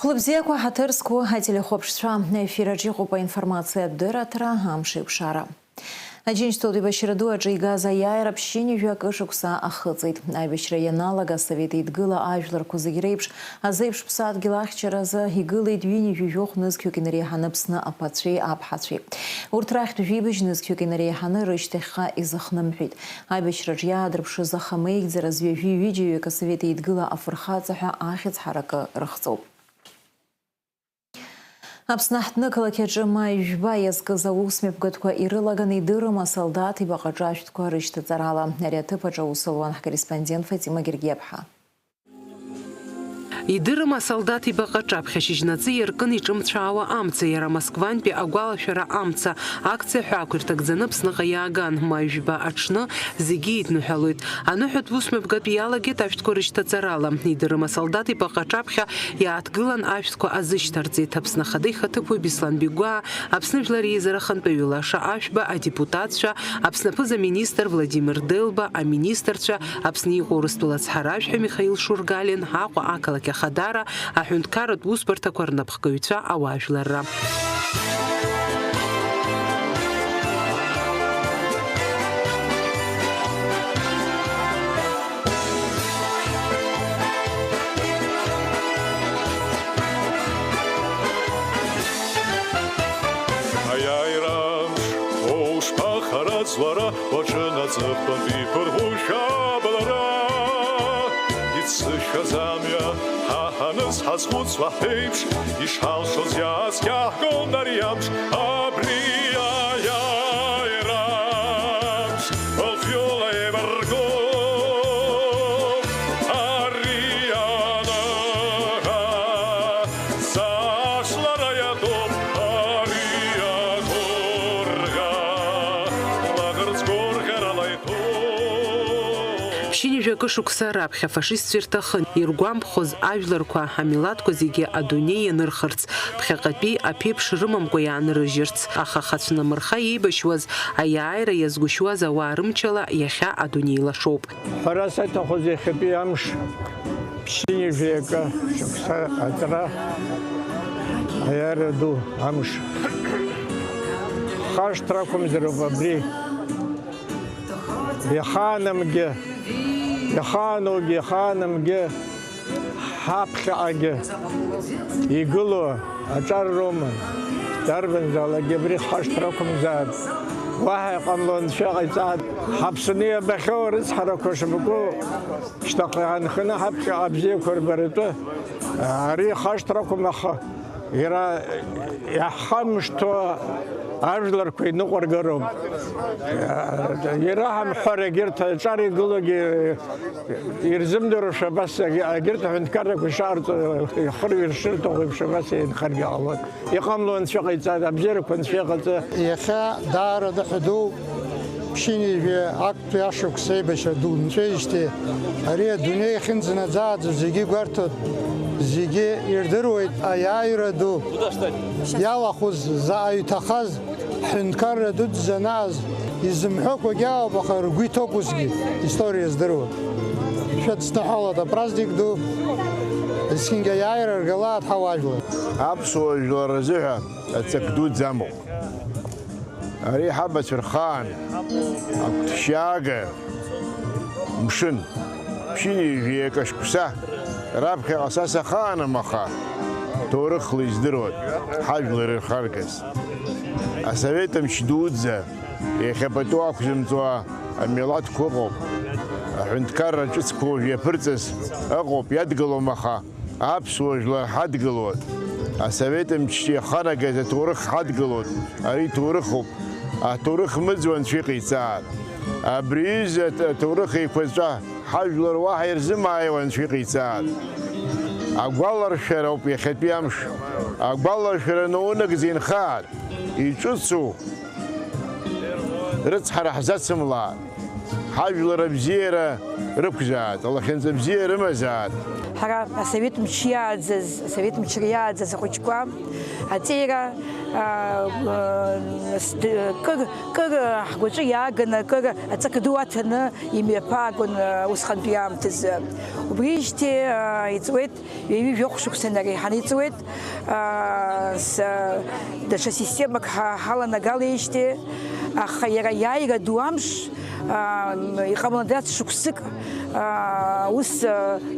Хлопзеку хатырску телехопшtra на эфира джихупа информация дыратра амши пшара. Один что ты башираду аджига заяр общение вякышукса ахыцит. Айбешра яналага советы идгыла айжлар кузагирейпш, а зейпш псад гилах чараза игылы двини вюх нызкюкинери ханапсна апатри абхатри. Уртрахт вибеж нызкюкинери ханы рыштеха изахнамхит. Айбешра джиядрбши захамейк заразве видео советы идгыла афрхацаха ахиц харака рахцоп. Апснахтны калакеджи майжба язгыза усмепгатку ирылаганы дырыма солдат и бақаджаштку рышты царала. Ряты паджаусылуан корреспондент Фатима Гергебха. Идырыма солдат и бақаджаб хашижнацы яркын ичымчауа амца яра Москванпи агуалашара амца акция хакуртагзаны псныға яган майжба ачны зигит нухалует. Анухат усмепгат ялаги таштку рышты царала. Идырыма солдат и бақаджабха я отгылан аштку азыштарцы тапсна хады хатыпу бислан бигуа апснывлари изарахан павилаша ашба а депутатша апснапыза министр Владимир Дылба а министрша апсни горыстулац харашха Михаил Шургалин хаку акалаке Хадара, а хюнткарат успорта корнапхкавица аважлара. Хазхуц вахейпш, ишхал шозяс яхгон дарьямш, абрия яйрамш, олфюла эварго, ариана, зашлара ядом, ария горга, лагерц горгара лайто. Пщине вякышукса рабхя фашист свертахын иргуам пхоз ажларква хамилатко зиге адунея нырхарц пхякатпи апепш рымамко янырыжырц аха хацна мырха ейбашваз аяйра язгушваз аварымчала яхя адунейла шоп. Парасайта хозе хепи амш пщине века шукса атра аяйра ду амш хаш траком зерубабри яханамге Яхануги, ханамги, хапхаги, игулу, ачар роман, дарбен залаги бри хаштракум зад, вахай камлон шагай зад, хапсуния бахорис харакошмуку, штаклян хана хапхи абзи корбариту, ари хаштракум аха, ира яхам что ажлар кой нуқоргаром ирахам хора гирта чари гулоги ирзимдор шабас гирта хинкара кушарт хор ширто гып шабас ин харги алот иқамлон шақайцад абзер кон шақайца яха дара да худу пшини ве акт яшук себеша дун чеште аре дуне хинзна зад зиги гарто зиги ирдерует аяйраду ялахуз зааютахаз хинкар дуд заназ измхок вагяу бахар гуитокузги история здорова шат стахала да праздник ду синга яйра галат хаважла абсо разиха ацакдуд заму ари хабат фирхан актшага мшин пшини векашкуса رابخي أساسا خانة مخا تورخ ليزدرود حاجل رخاركس أسويتم شدودزا يخبطوا أكشمتوا الميلاد كوغو عند كارا جسكو يبرتس أغوب يدقلوا مخا أبسوج لحدقلوا أسويتم شي خانة تورخ حدقلوا أري تورخو تورخ مزوان شيقي ساعد أبريز تورخ يكوزا حاجل رواح يرزمها وان شيقي ساعد أقبل الشرا وبيخد بيمش أقبل الشرا نونك زين خال يجسو رتس حرحزات سملا حاجل ربزيرة ربكزات الله خنز بزيرة مزات ҳара асовет мчы иааӡаз, асовет мчра иааӡаз ахәыҷқәа аҵеира кыр ҳгәаҿы иааганы, кыр аҵак ду аҭаны имҩаԥаагон усҟантәи аамҭазы. Убрижьҭеи иҵуеит ҩажәи жәохә шықәса нареиҳаны иҵуеит, даҽа системак ҳаланагалеижьҭеи, аха иара иааира ду амш иҟамлан дац шықәсык ус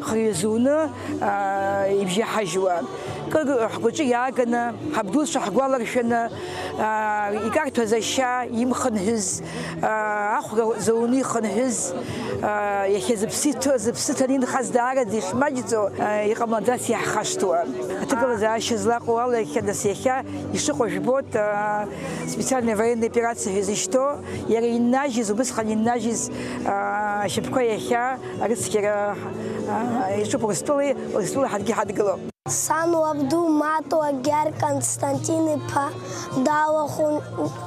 хҩазуны ибжьаҳажьуа. Кыр ҳгәаҿы иааганы, ҳабдуцәа ҳгәаларшәаны, икарҭәаз ашьа имхынҳәыз, ахәра зауны ихынҳәыз, иахьа зыԥсы ҭаны инхаз даараӡа ишмаҷӡо иҟамлан дац иаҳхашҭуа. Аҭагылазаашьа злаҟоу ала иахьа ишыҟоу жәбоит, специальная военная операция ҳәа изышьҭоу, иара иннажьыз, убысҟан иннажьыз ашьапқәа иахьа арыцқьара иҿуп Урыстәыла ҳаргьы ҳадгылоуп. Сан уабду Мато Агьар Константин-иԥа далахәын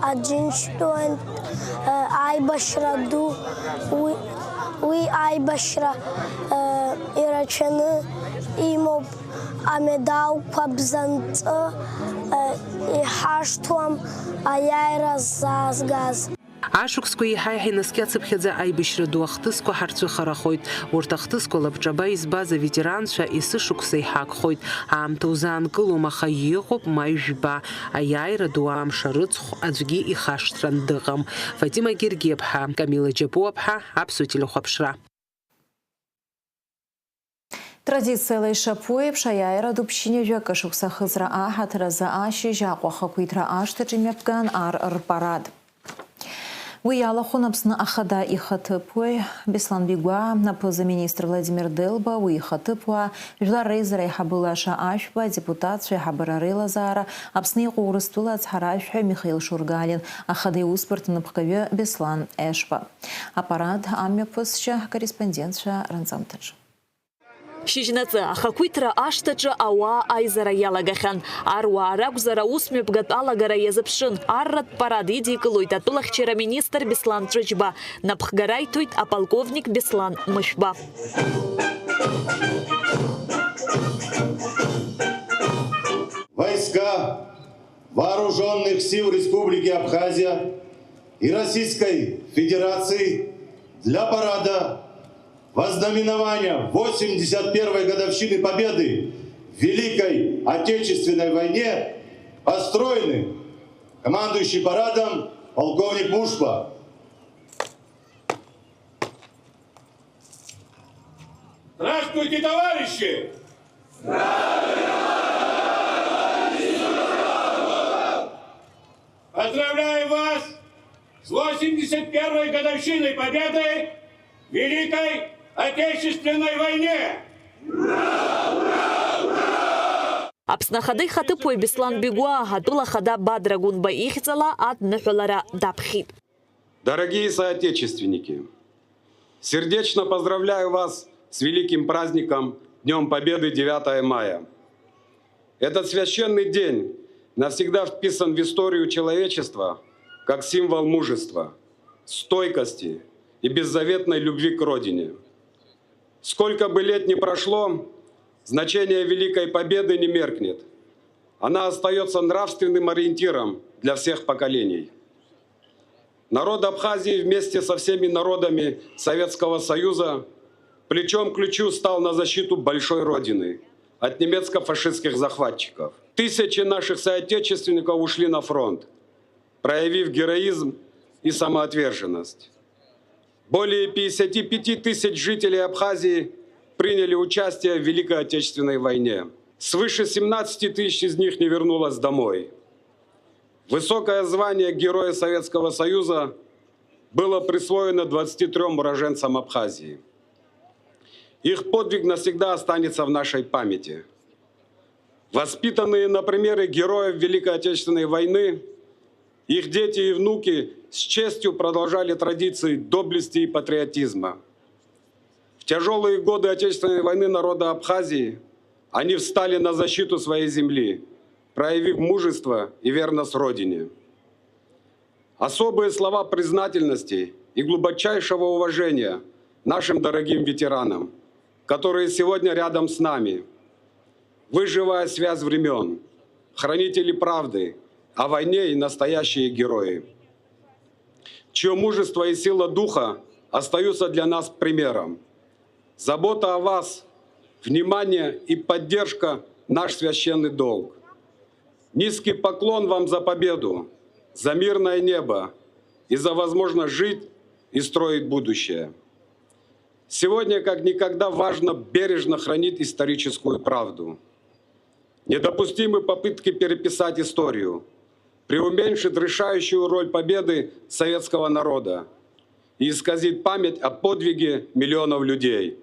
аџьынџьтәуантә аибашьра ду, уи аибашьра ирацәаны имоуп амедалқәа бзанҵы иҳашҭуам аиааира ззаазгаз. Ашықәсқәа еиҳа-еиҳа инаскьацыԥхьаӡа аибашьра ду ахҭысқәа ҳарцәыхарахоит. Урҭ ахҭысқәа лабҿаба избаз аветеранцәа есышықәса иҳагхоит. Аамҭа узаанкылом, аха иҟоуп маҩ жәба. Аиааира ду амш арыцхә аӡәгьы ихашҭран дыҟам. Фатима Гергиаԥҳа, Камила Џьапуаԥҳа, Аԥсуа телехәаԥшра. Традициала ишаԥу еиԥш аиааира ду ԥшьынҩажәа шықәса хыҵра аҳаҭыразы ашьыжь Аҟәа ахақәиҭра ашҭаҿы имҩаԥган ар рпарад. Уи иалахәын Аԥсны ахада ихаҭыԥуаҩ Беслан Бигәа, аԥыза-министр Владимир Делба, уи ихаҭыԥуаа, жәлар реизара аиҳабы Лаша Ашәба, адепутатцәа аиҳабыра реилазаара, Аԥсны иҟоу Урыстәыла ацҳаражәҳәаҩ Михаил Шургалин, ахада иусбарҭа напхгаҩы Беслан Ешба. Апарад амҩаԥысшьа акорреспондентцәа ранҵамҭаҿы. Шьыжьнаҵы ахақәиҭра ашҭаҿы ауаа аизара иалагахьан. Аруаа ракәзар аусмҩаԥгатә алагара иазыԥшын. Арратә парад идикылоит атәылахьчара министр Беслан Ҵәыџьба. Напхгара иҭоит аполковник Беслан Мышәба. Войска Вооруженных сил Республики Абхазия и Российской Федерации для парада вознаменования 81-й годовщины Победы в Великой Отечественной войне построены командующий парадом полковник Мушба. Здравствуйте, товарищи! Поздравляю вас с 81-й годовщиной Победы в Великой Отечественной войне! Аԥсны ахада ихаҭыԥуаҩ Беслан Бигәа атәыла ахада Бадра Гәынба ихьӡала адныҳәалара даԥхьеит. Дорогие соотечественники, сердечно поздравляю вас с великим праздником Днем Победы 9 мая. Этот священный день навсегда вписан в историю человечества как символ мужества, стойкости и беззаветной любви к Родине. Сколько бы лет ни прошло, значение Великой Победы не меркнет. Она остается нравственным ориентиром для всех поколений. Народ Абхазии вместе со всеми народами Советского Союза плечом к плечу стал на защиту большой Родины от немецко-фашистских захватчиков. Тысячи наших соотечественников ушли на фронт, проявив героизм и самоотверженность. Более 55 тысяч жителей Абхазии приняли участие в Великой Отечественной войне. Свыше 17 тысяч из них не вернулось домой. Высокое звание Героя Советского Союза было присвоено 23 уроженцам Абхазии. Их подвиг навсегда останется в нашей памяти. Воспитанные на примере героев Великой Отечественной войны, их дети и внуки с честью продолжали традиции доблести и патриотизма. В тяжелые годы Отечественной войны народа Абхазии они встали на защиту своей земли, проявив мужество и верность Родине. Особые слова признательности и глубочайшего уважения нашим дорогим ветеранам, которые сегодня рядом с нами. Вы живая связь времен, хранители правды о войне и настоящие герои, чье мужество и сила духа остаются для нас примером. Забота о вас, внимание и поддержка – наш священный долг. Низкий поклон вам за победу, за мирное небо и за возможность жить и строить будущее. Сегодня, как никогда, важно бережно хранить историческую правду. Недопустимы попытки переписать историю, преуменьшить решающую роль победы советского народа и исказить память о подвиге миллионов людей,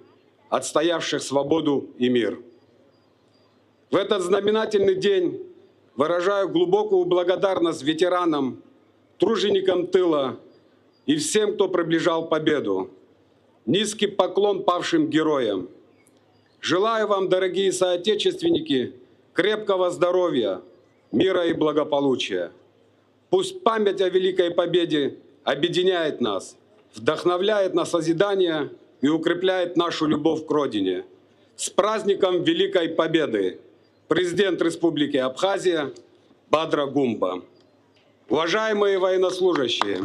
отстоявших свободу и мир. В этот знаменательный день выражаю глубокую благодарность ветеранам, труженикам тыла и всем, кто приближал победу. Низкий поклон павшим героям. Желаю вам, дорогие соотечественники, крепкого здоровья, мира и благополучия. Пусть память о Великой Победе объединяет нас, вдохновляет на созидание и укрепляет нашу любовь к Родине. С праздником Великой Победы! Президент Республики Абхазия Бадра Гумба. Уважаемые военнослужащие,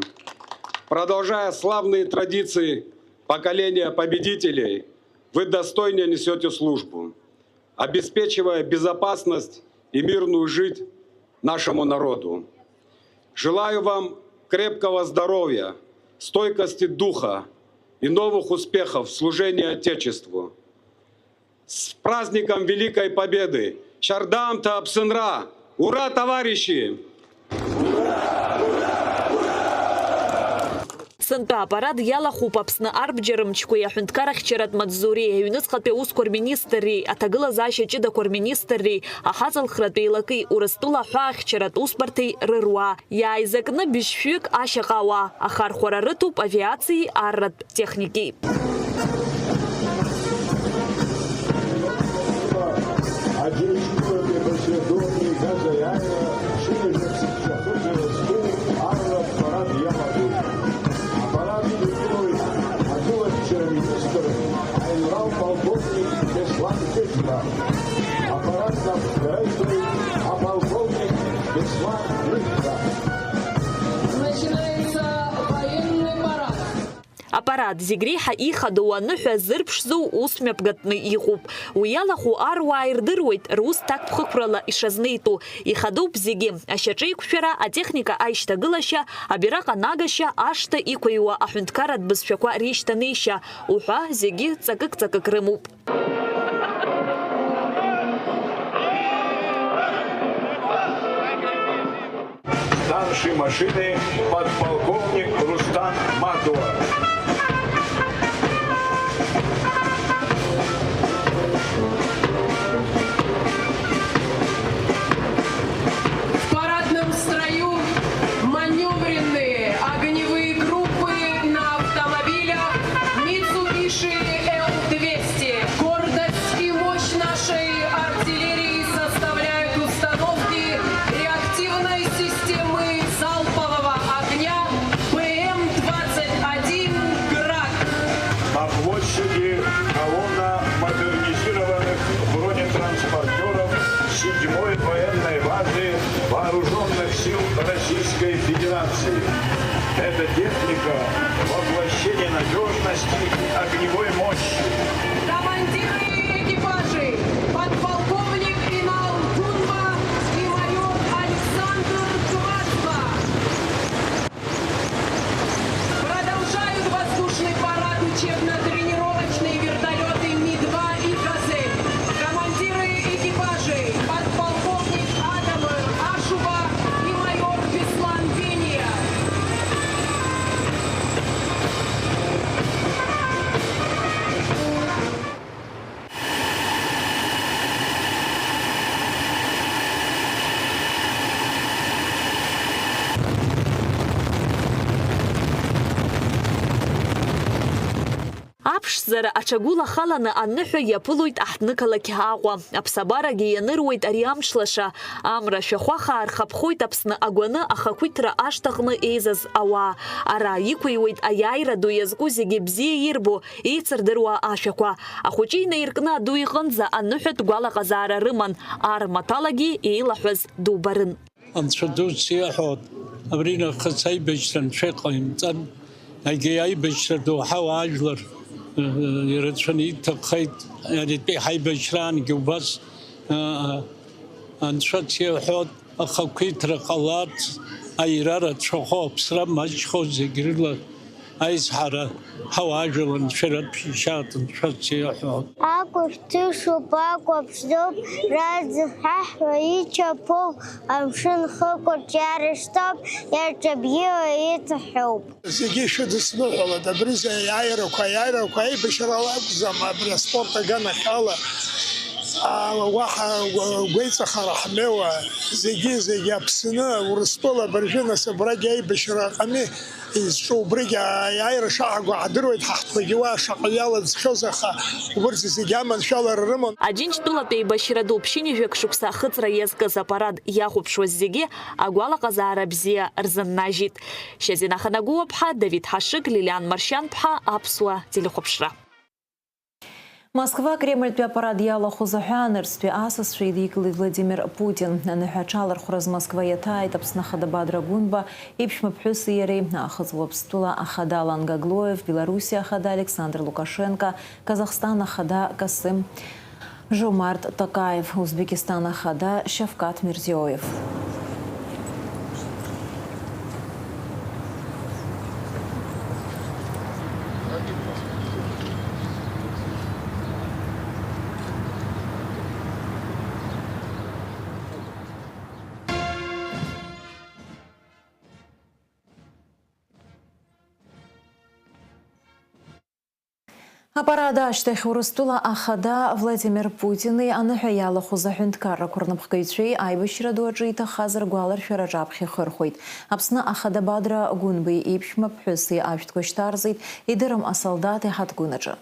продолжая славные традиции поколения победителей, вы достойно несете службу, обеспечивая безопасность и мирную жизнь нашему народу. Желаю вам крепкого здоровья, стойкости духа и новых успехов в служении Отечеству. С праздником Великой Победы! Шардам Таапсынра! Ура, товарищи! Сынта аппарат яла хупапсны арбджерымчку яхунткарах черат мадзури, юныс хатпеус корминистери, атагыла заща чида корминистери, ахазал хратпейлаки урыстула хуах черат успарты рыруа. Я изакна бишфюк ашахава, ахар хорарытуп авиации аррат техники. Аппарат зигриха и ходуаны хазырпшзу усмепгатны игуб. Уялаху арва ирдырует рус так пхукрала и шазнейту. И ходуп зиги. Ащачей кфера, а техника айшта гылаща, а бирака нагаща, ашта и куюа ахунткарат бызфяква речта нейща. Уха зиги цакык-цакык рымуп. Старший машины подполковник Рустам Матуа. В парадном строю маневренные огневые группы на автомобилях Mitsubishi L200. Гордость и мощь нашей артиллерии составляют установки реактивной системы залпового огня ПМ-21 «Град». На площади колонна модернизированных бронетранспортеров 7-й военной базы Вооруженных сил Российской Федерации. Эта техника – воплощение надежности и огневой мощи. Командиры экипажей, подполковник Инал Гунба и майор Александр Квасба. Продолжают воздушный парад учебно-тренировочные вертолеты Ми-2 и «Газель». Командиры экипажей, подполковник Адам Ашуба и майор Беслан Пения. Аԥшзара аҽагәыла халаны аныҳәа иаԥылоит аҳҭнықалақь Аҟәа. Аԥсабарагьы ианыруеит ари амшлаша. Амра шәахәаха рхаԥхоит Аԥсны агәаны ахақәиҭра ашҭаҟны еизаз ауаа. Ара иқәиуеит аиааира ду иазку зегьы бзиа ирбо, еицырдыруа ашәақәа. Ахәыҷы инаиркны аду иҟынӡа аныҳәатә гәалаҟазаара рыман. Армаҭалагьы еилаҳәаз дубарын. Анцәа дуцс иаҳәоит, абри нахыс аибашьра анцәа иҟаимҵан, егьи аибашьра доуҳа ажәлар ирацәаны иҭаххеит, ари ҳаибашьраангьы убас анцәа иаҳәоит, ахақәиҭра ҟаларц, аира рацәахо, аԥсра маҷхо зегь рыла аизҳара ҳауаажәлар анцәа иратәшьшьаат, анцәа иаҳәоит. Акәышә тышоуп, акәа ԥшӡоуп, разҳаҳәа ичаԥоуп, амшын хықәырҿ иарышьҭоуп, иарҿабӷьыла иҵҳәоуп. Зегьы шәыдысныҳәалоит, абрыза аиаарақәа аибашьра акәӡам, абри аспорт аганахь ала уаҳа гәеиҵахара ҳмеуа, зегьы Аԥсны, Урыстәыла абыржәы нас абрагьы аибашьра аҟами изҿу убригьы аиааира шаҳагәа ҳдыруеит, ҳаҳҭқәагьы уа шаҟа иаладзхьоз, аха убырҭ зегьы аманшәалара рыман. Аџьынџьтәылатә еибашьра ду ԥшьынҩажәак шықәса ахыҵра иазкыз апарад иахәаԥшуаз зегьы агәалаҟазаара бзиа рзыннажьит. Шьазина Ханагәыуаԥҳа, Давид Ҳашыг, Лилиан Маршьанԥҳа, Аԥсуа телехәаԥшра. Москва Кремльтәи апарад иалахәыз аҳәан рзтәи асасцәа идикылеит Владимир Путин. Аныҳәа аҽалархәраз Москва иаҭааит Аԥсны ахада Бадра Гәынба, иԥшәма ԥҳәыси иареи, аахыҵ Уаԥстәыла ахада Алан Гаглоев, Белоруссиа ахада Александр Лукашенко, Казахстан ахада Касым Жомарт Токаев, Узбекистан ахада Шавкат Мирзиёев. Апарада ашьҭахь Урыстәыла ахада Владимир Путини аныҳәа иалахәыз аҳәынҭқаррақәа рнапхгаҩцәеи аибашьра ду аҿы иҭахаз ргәаларшәара аҿаԥхьа ихырхәеит. Аԥсны ахада Бадра Гәынбеи иԥшәма ԥҳәыси ашәҭқәа шьҭарҵеит, идырам асолдат иҳаҭгәын аҿы.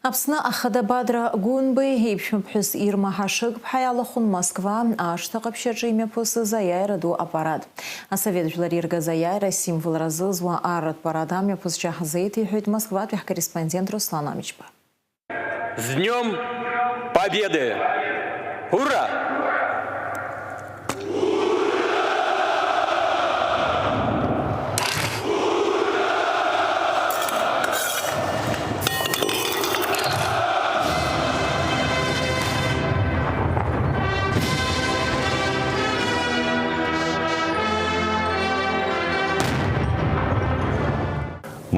Аԥсны ахада Бадра Гәынбеи иԥшәма ԥҳәыс Ирма Ҳашыг-ԥҳа иалахәын Москва ашҭа ҟаԥшьаҿы имҩаԥысыз аиааира ду апарад. Асовет жәлар иргаз аиааира символ разызуа арратә парад амҩаԥысшьа ҳзеит, иҳәеит Москватәи ҳкорреспондент Руслан Амичба. С Днем Победы! Ура!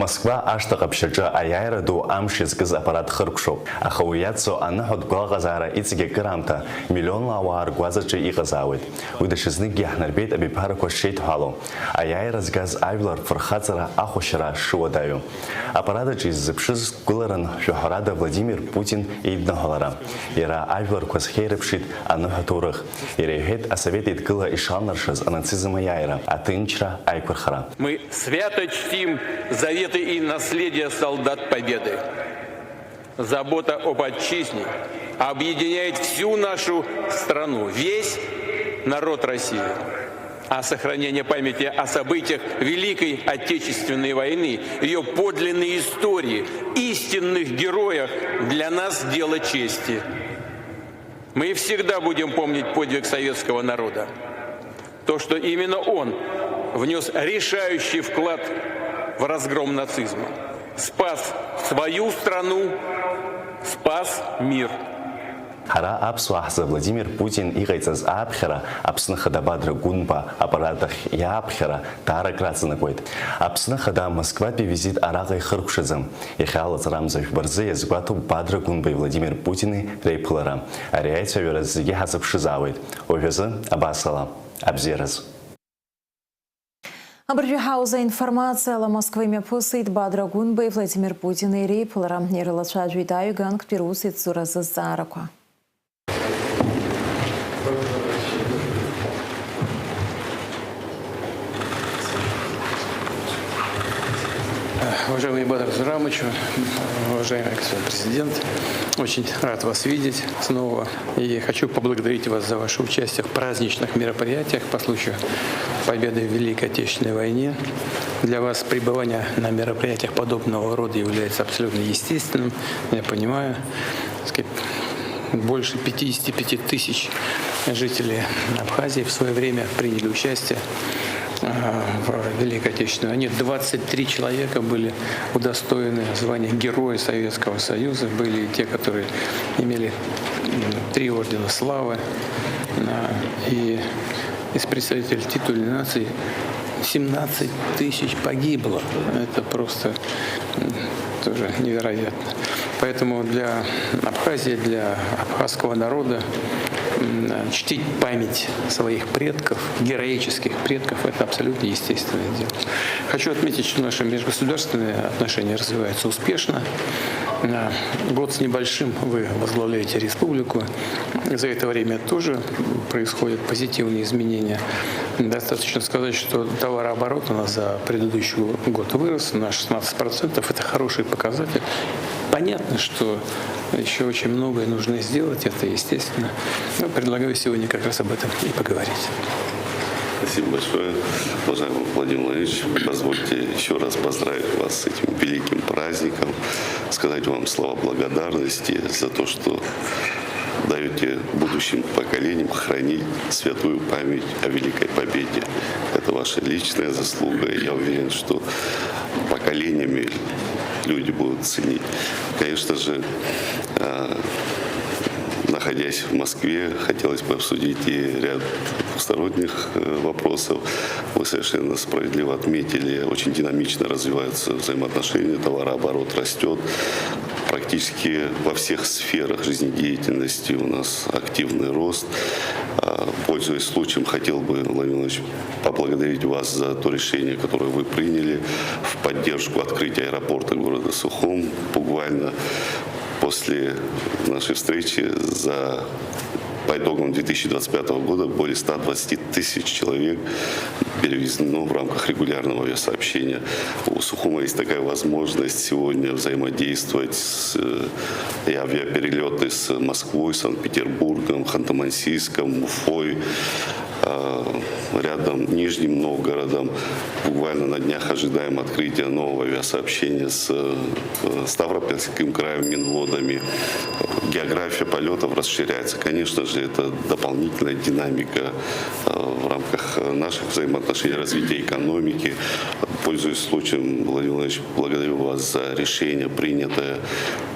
Москва аштаqa ԥшьаҿы аиааира ду амш иазкыз аппарат хыркәшоуп. Аха уи иацу аныҳәатә гәаҟазаара иҵегьы акыраамҭа миллионла ауаа ргәаҵаҿы иҟазаауеит. Уи даҽазныкгьы иаҳнарбеит абиԥарақәа шеидҳәало. Аиааира згаз ажәлар рфырхаҵара ахәашьара шуадаҩу. Аппаратаҿы иззыԥшыз гәыларан шәаҳәарада Владимир Путин еидныҳәалара. Иара ажәларқәа зхеирыԥшит аныҳәаҭоурых. Иара иҳәеит асовет еидгыла ишалнаршаз анацизм аиааира, аҭынчра, аиқәырхара. Мы свято чтим заветы и наследие солдат Победы. Забота об отчизне объединяет всю нашу страну, весь народ России. А сохранение памяти о событиях Великой Отечественной войны, ее подлинной истории, истинных героях для нас дело чести. Мы всегда будем помнить подвиг советского народа. То, что именно он внес решающий вклад в разгром нацизма. Спас свою страну, спас мир. Ҳара аԥсуаа ҳзы Владимир Путин иҟаиҵаз ааԥхьара Аԥсны Хада Бадра Гәынба аппаратахь иааԥхьара даарак раҵанакуеит. Аԥсны Хада Москватәи визит араҟа ихыркәшаӡам. Иахьалаҵарамза жәба рзы иазгәаҭоуп Бадра Гәынбеи Владимир Путини реиԥылара. Ари аицәажәара зегьы ҳазыԥшызаауеит. Уажәазы абасала, абзиараз. Абыржәы ҳауза информациала Москва имҩаԥысит Бадра Гәынбеи Владимир Путини иреиԥылара. Ирылацәажәеит аҩганктәи рус еицәыразы зҵаарақәа. Уважаемый Бадр Зурамович, уважаемый господин президент, очень рад вас видеть снова. И хочу поблагодарить вас за ваше участие в праздничных мероприятиях по случаю победы в Великой Отечественной войне. Для вас пребывание на мероприятиях подобного рода является абсолютно естественным. Я понимаю, больше 55 тысяч жителей Абхазии в свое время приняли участие в Великой Отечественной войне. 23 человека были удостоены звания Героя Советского Союза. Были те, которые имели 3 ордена славы. И из представителей титульной нации 17 тысяч погибло. Это просто тоже невероятно. Поэтому для Абхазии, для абхазского народа чтить память своих предков, героических предков, это абсолютно естественное дело. Хочу отметить, что наши межгосударственные отношения развиваются успешно. Год с небольшим вы возглавляете республику. За это время тоже происходят позитивные изменения. Достаточно сказать, что товарооборот у нас за предыдущий год вырос на 16%. Это хороший показатель. Понятно, что еще очень многое нужно сделать, это естественно. Но предлагаю сегодня как раз об этом и поговорить. Спасибо большое, уважаемый Владимир Владимирович. Позвольте еще раз поздравить вас с этим великим праздником, сказать вам слова благодарности за то, что даете будущим поколениям хранить святую память о Великой Победе. Это ваша личная заслуга, и я уверен, что поколениями люди будут ценить. Конечно же, находясь в Москве, хотелось бы обсудить и ряд двусторонних вопросов. Вы совершенно справедливо отметили, очень динамично развиваются взаимоотношения, товарооборот растет. Практически во всех сферах жизнедеятельности у нас активный рост. Пользуясь случаем, хотел бы, Владимир Владимирович, поблагодарить вас за то решение, которое вы приняли в поддержку открытия аэропорта города Сухум. Буквально после нашей встречи по итогам 2025 года более 120 тысяч человек перевезено в рамках регулярного авиасообщения. У Сухума есть такая возможность сегодня взаимодействовать и авиаперелеты с Москвой, Санкт-Петербургом, Ханты-Мансийском, Уфой, рядом Нижним Новгородом. Буквально на днях ожидаем открытия нового авиасообщения с Ставропольским краем, Минводами. География полетов расширяется. Конечно же, это дополнительная динамика в рамках наших взаимоотношений, развития экономики. Пользуясь случаем, Владимир Владимирович, благодарю вас за решение, принятое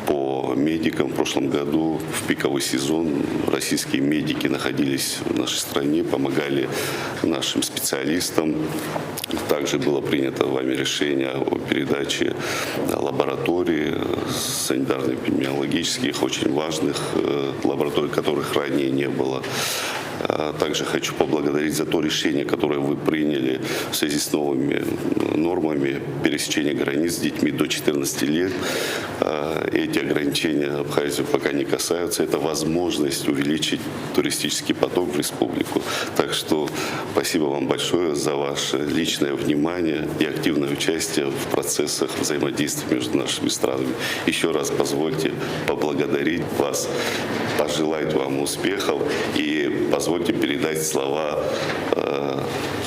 по медикам. В прошлом году в пиковый сезон российские медики находились в нашей стране, помогали нашим специалистам. Также было принято вами решение о передаче лабораторий санитарно-эпидемиологических, очень важных лабораторий, которых ранее не было. Также хочу поблагодарить за то решение, которое вы приняли в связи с новыми нормами пересечения границ с детьми до 14 лет. Эти ограничения Абхазию пока не касаются. Это возможность увеличить туристический поток в республику. Так что спасибо вам большое за ваше личное внимание и активное участие в процессах взаимодействия между нашими странами. Еще раз позвольте поблагодарить вас, пожелать вам успехов и позвольте передать слова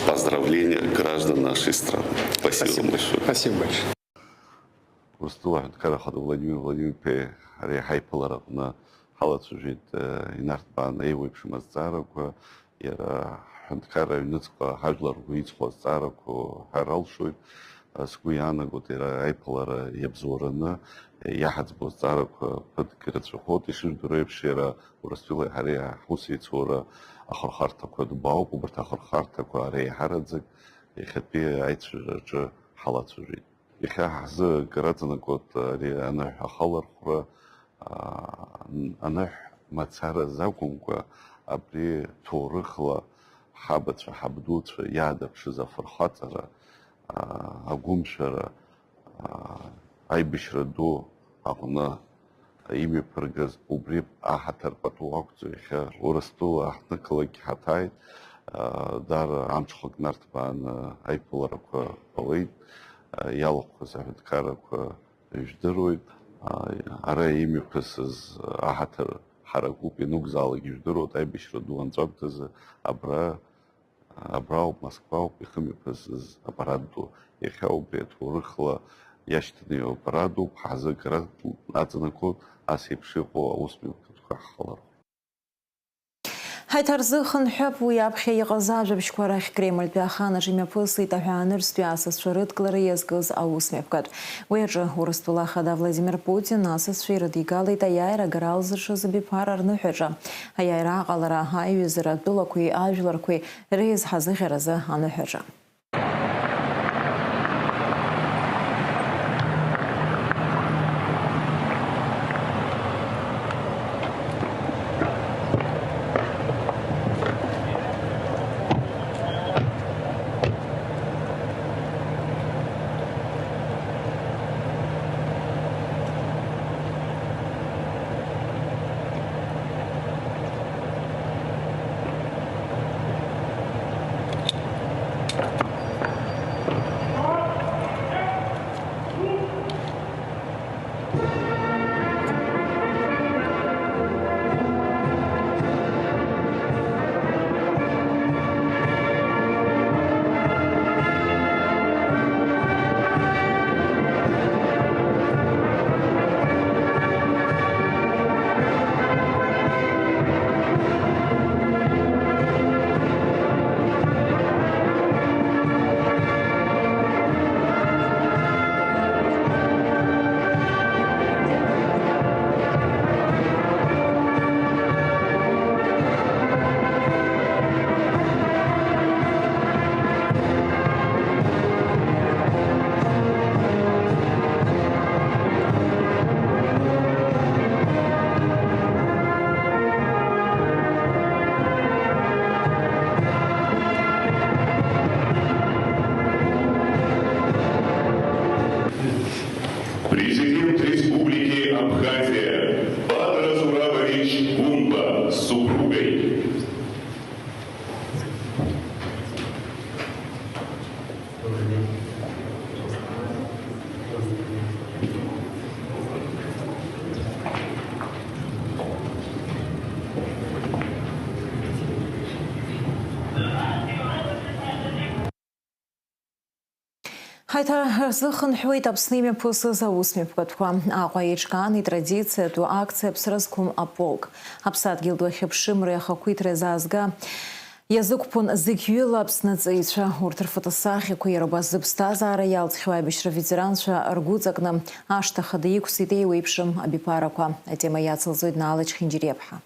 поздравления граждан нашей страны. Спасибо вам большое. Спасибо большое. Устула Карахада Владимир Владимирович Хайпаларовна Халацужит Инартбан Эйвипшимас Цараку Ира Ханткара Юнецка Хажлар Вицхоз Цараку Харалшуй Скуяна Гутира Айпалара Ябзорана Яхацбоз Цараку Подкирацухот и Шиндуревшира Урастила Хария Хусицора Ахархартаку Дубау Бубартахархартаку Ария Харадзик и Хапи Айцужа Халацужит. يخاز قراتنا قط ري أنا حخلر خرا أنا ما تصير زوجهم قا أبري تورخلا حبت حبدوت يعد بشزا فرخاترا أقوم شرا أي بشردو أغنى إيمي برجز ببريب أحتر بتوقت يخا ورستو أحنكلك حتاي دار عمشخك نرتبان أي بولارك بليد ялоққа заҳидкараққа иждируид ара ими қисыз аҳатар ҳаракупи нугзалаг иждируд ай бишра дуанцоктаза абрау Москвау пихими қисыз апараду ехау брету рыхла яштини апараду пхазы карат ацанакут асипшиқо усмилкатука халар Ҳаиҭарзыхан ҳәап уи аԥхьа иҟаз ажәабжьқәа рахь Кремльтәи аханаҿ имҩаԥысит аҳәаанырцәтәи асасцәа рыдкылара иазкыз аусмҩаԥгатә. Уи аҿы Урыстәыла ахада Владимир Путин асасцәа ирыдигалеит аиааира агара алзыршаз абиԥара рныҳәаҿа. Аиааира аҟалара аиҩызара атәылақәеи ажәларқәеи реизҳа зыӷьаразы аныҳәаҿа. Президент Республики Абхазия Бадра Зурабович Гумба с супругой. Ҳаиҭарзыхан ҳәуеит Аԥсны имҩаԥысыз аусмҩаԥгатәқәа. Аҟәа еиҿкаан итрадициатәу акциатә сразқәым аполк. Аԥсадгьыл ду ахьыԥшымреи ахақәиҭреи азаазга Иазықәԥон зегьҩыла Аԥсныҵаҩцәа урҭ рфотосахьақәа иарбаз зыԥсҭазаара иалҵхьоу аибашьра ветеранцәа ргәы ҵакны ашҭа хада иқәсит еиуеиԥшым абиԥарақәа. Атема иацылҵоит Наалеч Хинџьиреиԥҳа.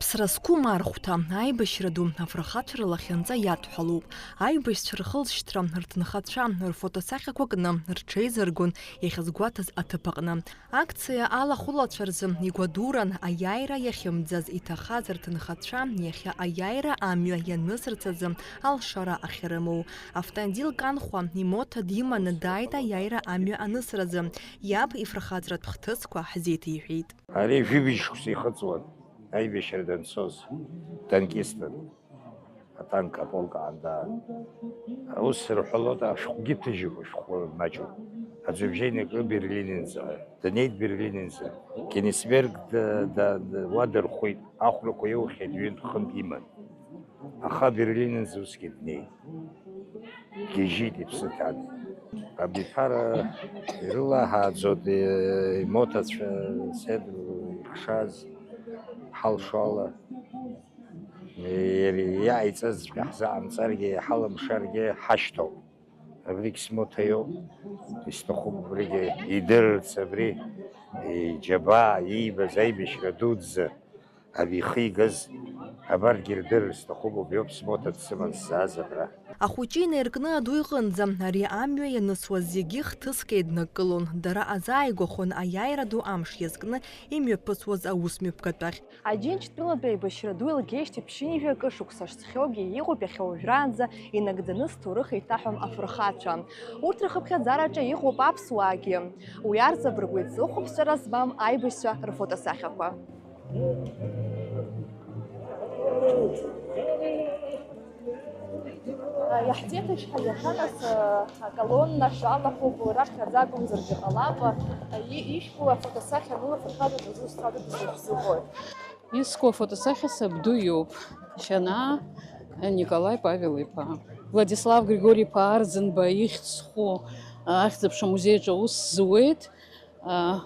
Ԥсра зқәым архәҭа, аибашьра ду афырхацәара лахьынҵа иадҳәалоуп. Аибашьцәа рхылҵшьҭра, рҭынхацәа, рфотосахьақәа кны, рҽеизыргон иахьазгәаҭаз аҭыԥ аҟны. Акциа алахәылацәа рзы игәадуран аиааира иахьымӡаз иҭахаз рҭынхацәа иахьа аиааира амҩа ианысырҵазы алшара ахьрымоу. Автандил канхәа имоҭа диманы дааит аиааира амҩа анысразы. Иаб ифырхаҵратә хҭысқәа ҳзеиҭеиҳәеит. Ари жәибжьқәса ихыҵуан. Аибашьра данцоз танкистын, атанк аполк аанда. Ус рҳәалоит ашәҟәгьы ҭыжьуп, ашәҟәы маҷуп. Аӡәыбжьеинак Берлининӡа, данеит Берлининӡа. Кенигсберг уадырхәит, ахәрақәа иоухьеит ҩынтә хынтә иман. Аха Берлининӡа усгьы днеит. Дгьежьит иԥсы ҭан. Абиԥара ирылаҳааӡоит имоҭацәа ирхшаз. Ҳалшала иааиҵазҵәҟьа ҳзаамҵаргьы, ҳалымшаргьы ҳашьҭоуп. Абригь смоҭаиоуп, исҭахуп абригьы идырырц абри иџьабаа иибаз аибашьра дуӡӡа абихигаз абаргьы ирдырыр сҭахуп, убриоуп смоҭа дсыман сзааз абра. Ахәыҷы инаиркны аду иҟынӡа ари амҩа ианысуаз зегьы хҭыск еиднакылон. Дара азааигәахон аиааира ду амш иазкны имҩаԥысуаз аусмҩаԥгатәахь. Аџьынџьтәылатәи аибашьра ду илгеижьҭеи ԥшьынҩажәи акы шықәса шцахьоугьы иҟоуп иахьа уажәраанӡа инагӡаны сҭоурых еиҭаҳәам афырхацәа. Урҭ рхыԥхьаӡараҿы иҟоуп аԥсуаагьы. Уи арҵабыргуеит зыхәаԥҵәара збам аибашьцәа рфотосахьақәа. Иаҳӡеит шьха иаханас аколонна шалахуп раԥхьаӡа акәымзаргьы ҟалап. Ишәку афотосахьа нылафырхада дызусҭада дызусҭоит. Иску афотосахьа сабду иоуп. Шьанаа Николай Павел-иԥа. Владислав Григорий-иԥа Арӡынба ихьӡ-зху ахьӡ-аԥша музеиаҿы аус зуеит.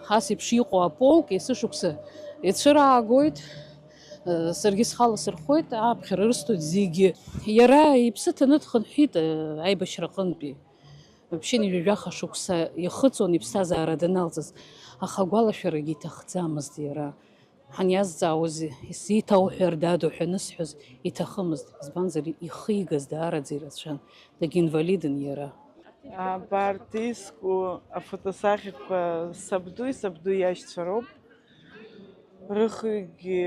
Ас еиԥш иҟоу аполк есышықәса ицәыраагоит. Саргьы схала сырхәоит, аԥхьара рысҭоит зегьы. Иара иԥсы ҭаны дхынҳәит аибашьра аҟынтәи. Ԥшьынҩажәи жәаха шықәса ихыҵуан иԥсҭазаара даналҵыз, аха агәалашәарагьы иҭахӡамызт иара. Ҳаниазҵаауаз исиҭауҳәар даду ҳәа анысҳәоз иҭахымызт, избанзар ихигаз даараӡа ирацәан, дагьинвалидын иара. Абарҭ иску афотосахьақәа сабду иашьцәа роуп. Рыхигьы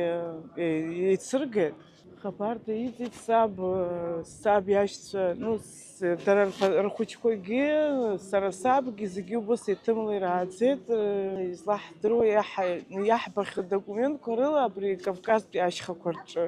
еицыргеит. Абарҭ иҵит саб иашьцәа, дара рхәыҷқәагьы, сара сабгьы зегьы убас еҭымла ирааӡеит. Излаҳдыруа иаҳбахьоу адокументқәа рыла абри Кавказтәи ашьхақәа рҿы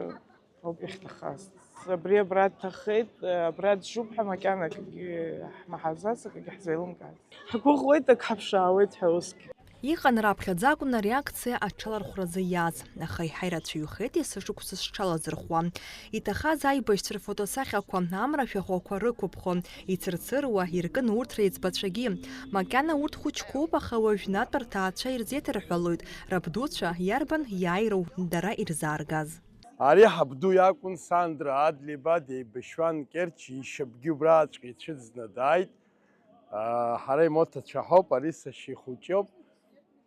ауп иахьҭахаз. Абри абра дҭахеит, абра дшуп ҳәа макьана акгьы ҳмаҳаӡац, акгьы ҳзеилымкаац. Ҳгәыӷуеит, ак ҳаԥшаауеит ҳәа усгьы. Иҟан раԥхьаӡакәын ареакциа аҽалархәразы иааз, аха иҳаирацәаҩхеит есышықәса зҽалазырхуа. Иҭахаз аибашьцәа рфотосахьақәа амра шәахәақәа рықәыԥхон, ицырцыруа иркын урҭ реиҵбацәагьы. Макьана урҭ хәыҷқәоуп, аха уажәнатә рҭаацәа ирзеиҭарҳәалоит, рабдуцәа иарбан иааироу дара ирзааргаз. Ари ҳабду иакәын Сандра Адлиба деибашьуан Керчь, ишьапгьы убрааҵәҟьа ицәыӡны дааит. Ҳара имоҭацәа ҳауп, ари сашьа ихәыҷоуп.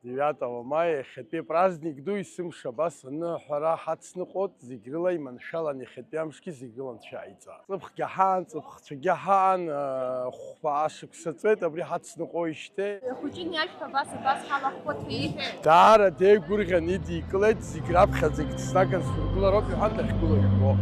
9 мая иахьатәи праздник ду исымша абас аныҳәара ҳацныҟәот, зегь рыла иманшәалан иахьатәи амшгьы зегь рыла нцәааиҵаа. Ҵыԥхгьы ҳаан, ҵыԥхцәагьы ҳаан, ашықәса ҵуеит абри ҳацныҟәоижьҭеи. Хәыҷын иашәҭ абас ҳалахәот ҳәа иҳәеит. Даара деигәырӷьан идикылеит, зегь раԥхьаӡа егьҭснаган сыргылароуп иҳәан дахьгылоу ибо.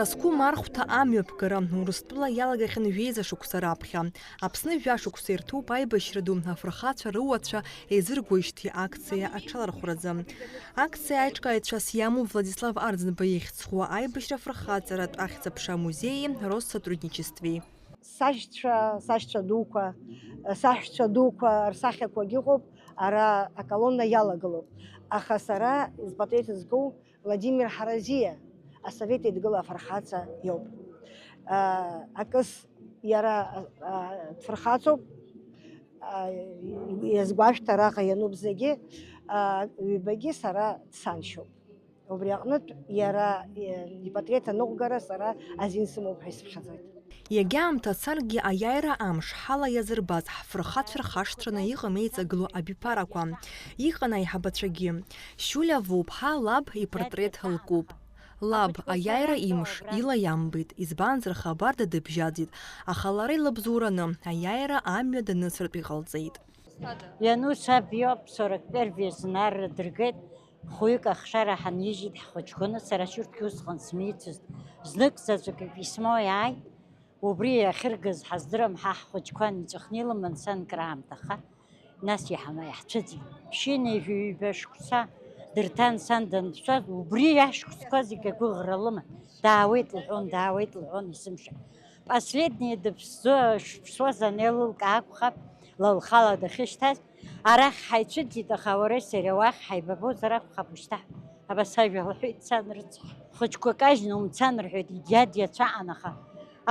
Ԥсразқәым архәҭа амҩаԥгара Урыстәыла иалагахьан ҩеиза шықәса раԥхьа. Аԥсны жәашықәса ирҭоуп аибашьра ду афырхацәа рыуацәа еизыргоижьҭеи акциа аҽалархәразы. Акциа аиҿкааҩцәас иамоу Владислав Арӡынба ихьӡхуа аибашьра афырхаҵаратә ахьӡ-аԥша музеи Россотрудничестве. Сашьцәа дуқәа рсахьақәагьы ыҟоуп, ара аколонна иалагылоуп. Аха сара изпатреҭ згоу Владимир Ҳаразиа, асовет еидгыла афырхаҵа иоуп. Акыс иара дфырхаҵоуп, иазгәашәҭ араҟа иануп зегьы, ҩбагьы сара дсаншьоуп. Убри аҟнытә иара ипатреҭ аныҟәгара сара азин сымоуп ҳәа исыԥхьаӡоит. Иагьаамҭа царгьы аиааира амш ҳала иазырбаз ҳфырхацәа рхашҭраны иҟам еиҵагылоу абиԥарақәа. Иҟан аиҳабацәагьы. Шьуля Вуԥҳа лаб ипортреҭ лкуп. Лаб аиааира имш ила иамбеит, избанзар хабарда дыбжьаӡит, аха лара илабзураны аиааира амҩа даныцыртә иҟалҵеит. Иану саб иоуп 41 знарра дыргеит, хәҩык ахшара ҳанижьит ҳхәыҷқәаны, сара шьурҭгьы усҟан смицызт. Знык заҵәык иписьмо иааит, убри иахьыргаз ҳаздырам ҳа ҳхәыҷқәа ниҵәахны илыман сан краамҭаха, нас иаҳцәыӡит. Ԥшьынҩажәи ҩба шықәса дырҭан сан данԥшәаз, убри иашықәсқәа зегьы агәыӷра лыман. Даауеит лҳәон есымша. Последние дыԥсуаз анеилылка акәхап, лылхала дахьышьҭаз, арахь ҳаицәыӡит, аха уареи сареи уахь ҳаибабозар акәхап ушьҭа. Абас ажәа лҳәеит сан рыцҳа. Хәыҷқәа кажьны умцан рҳәеит, идиацәаан, аха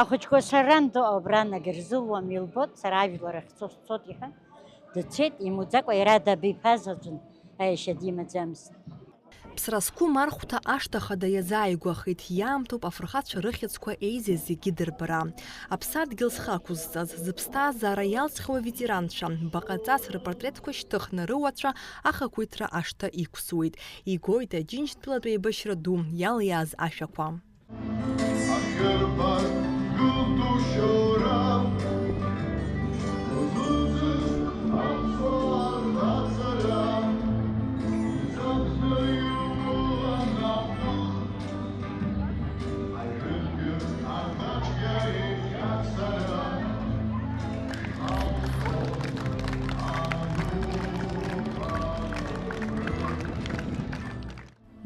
ахәыҷқәа сарандо абранагьы рзылуам, илбот, сара ажәлар ахь цоҭ иҳәан, дцеит, имуӡакәа иара дабиԥаз аӡәын аешьа димаӡамызт. Ԥсразқәым архәҭа ашҭахада иазааигәахеит, иаамҭоуп афырхацәа рыхьыӡқәа еизаз зегьы дырбара. Аԥсадгьыл зхақәызҵаз, зыԥсҭазаара иалҵхьоу аветеранцәа баҟаҵас рпортреҭқәа шьҭыхны рыуацәа ахақәиҭра ашҭа иқәсуеит. Игоит Аџьынџьтәылатәи аибашьра ду иалиааз ашәақәа.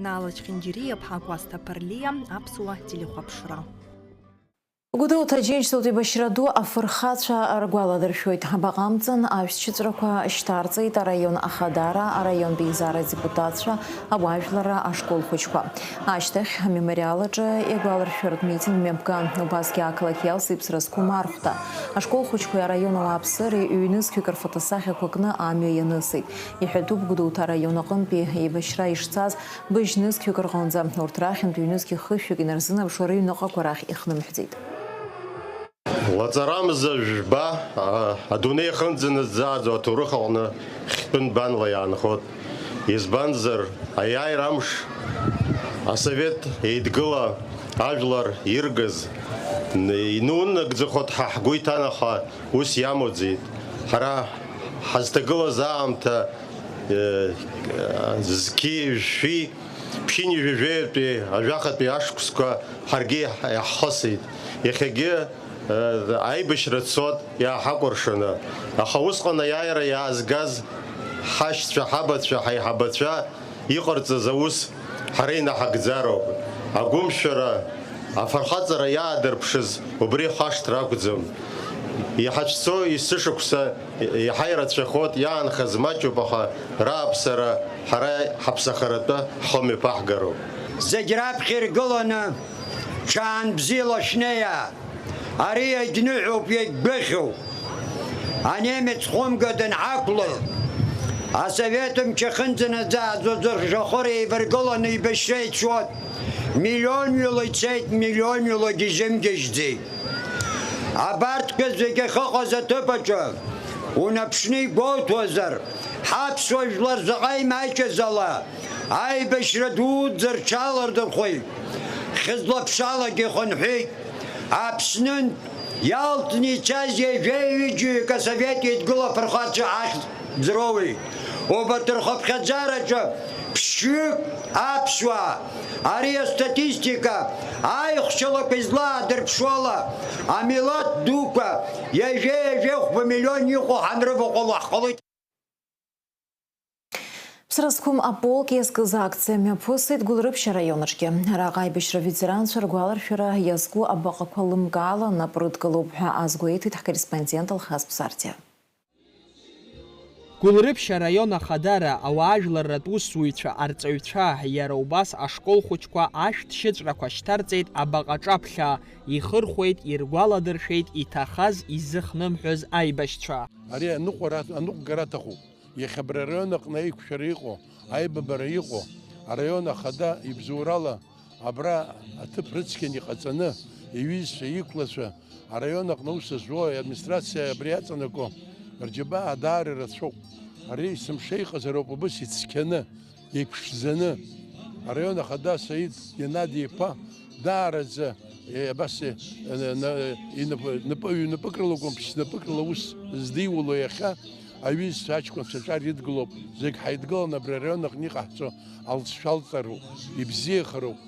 Налач Хинџьириа ԥҳа Кәасҭа Ԥарлиа, аԥсуа телехәаԥшра. Гәыдоуҭ Аџьынџьтәылатәи аибашьра ду афырхацәа ргәаладыршәоит. Абаҟамҵан аҩсҭцәыҵәрақәа шьҭарҵеит араион ахадара, араион беизара депутатцәа, ауаажәларра ашкол хәыҷқәа. Ашьҭахь амемориал аҿы игәаларшәаратә митинг мҩаԥган. Убасгьы ақалақь иалсит Ԥсразқәым архәҭа. Ашкол хәыҷқәеи араион ауааԥсыреи ҩ-нызқьҩык рфотосахьақәа кны амҩа ианысит. Иҳәатәуп Гәдоуҭа араион аҟынтәи еибашьра ишцаз быжь-нызқьҩык рҟынӡа. Урҭ рахьынтә ҩ-нызқьи хышәҩык инарзынарԥшуа рыҩныҟақәа рахь ихнымҳәӡеит. Лаҵарамза жәба адунеи аҟынӡа наӡааӡо аҭоурых аҟны хьтәын банла иаанхот. Избанзар аиааира амш асовет еидгыла ажәлар иргаз инунагӡахот ҳа ҳгәы иҭан, аха ус иамоуӡеит. Ҳара ҳазҭагылаз аамҭа зқьи жәшәи ԥшьыни жәажәеитәи ажәахатәи ашықәсқәа ҳаргьы иаҳхысит. Иахьагьы аибашьра цот иааҳакәыршаны, аха усҟан аиааира иаазгаз ҳашьцәа, ҳабацәа, ҳаиҳабацәа иҟарҵаз аус ҳара инаҳагӡароуп. Агәымшәара, афырхаҵара иаадырԥшыз убри хашҭра акәӡам. Иҳацәцо есышықәса иаҳа ирацәахот, иаанхаз маҷуп, аха рааԥсара ҳара ҳаԥсахаратәы ҳхымҩаԥаҳгароуп. Зегь раԥхьа иргыланы ҽаан бзиала шнеиа, ари иагьныҳәоуп, иагьбыхьуп. Анемец хәымга данҳақәло, асовет мчахынӡа наӡааӡоз ршәахәыра еиваргыланы еибашьра ицәот. Миллионҩыла ицеит, миллионҩылагьы изымгьежьӡеит. Абарҭқәа зегьы ахьыҟаз аҭыԥаҿы унаԥшны игәоуҭозар, ҳаԥсуа жәлар заҟа имаҷыз ала, аибашьра дуӡӡа рҽалардырхәеит. Хьыӡла-ԥшалагьы ихынҳәит. Аԥснынтә иалтны ицаз ҩажәеи-ҩыџьаҩык асовет еидгыла афырхацәа ахьӡ бзроуеит. Убатырхопхьаӡараҿы ԥшьҩык аԥсуаа ари астатистика аихәцәалақәа излаадырԥшуала амилаҭ дуқәа ҩажәа хәба миллион иҟоу ҳанрываҟәало ҳҟалоит. Ԥсразқәым аполк иазкыз акциа мҩаԥысит Гәылрыԥшьа раионаҿгьы. Араҟа аибашьра ветеранцәа ргәаларшәара иазку абаҟақәа лымкаала нап рыдкылоуп ҳәа азгәеиҭеит ҳкорреспондент Алхас Ԥсартиа. Гәылрыԥшьа раион ахадара ауаажәларратә усзуҩцәа арҵаҩцәа иара убас ашкол хәыҷқәа ашәҭшьыҵәрақәа шьҭарҵеит абаҟаҿаԥхьа, ихырхәеит, иргәаладыршәеит иҭахаз изыхнымҳәыз аибашьцәа. Ари аныҟәгара аҭахуп. Иахьа абри араион аҟны аиқәшәара иҟоу, аибабара иҟоу, араион ахада ибзоурала абра аҭыԥ рыцқьан иҟаҵаны иҩызцәа, иқәлацәа, араион аҟны аус зуа администрациа абри аҵанаго рџьабаа даара ирацәоуп. Ари сымша иҟазароуп убыс ицқьаны, еиԥшӡаны. Араион ахада Саид Геннади-иԥа даараӡа абас напык рылагәым, ԥшь-напык рыла ус здиуло иахьа аҩызцәа аҷкәынцәа аҿар идгылоуп, зегь ҳаидгыланы абри араион аҟны иҟаҳҵо алҵшәалҵароуп, ибзиахароуп.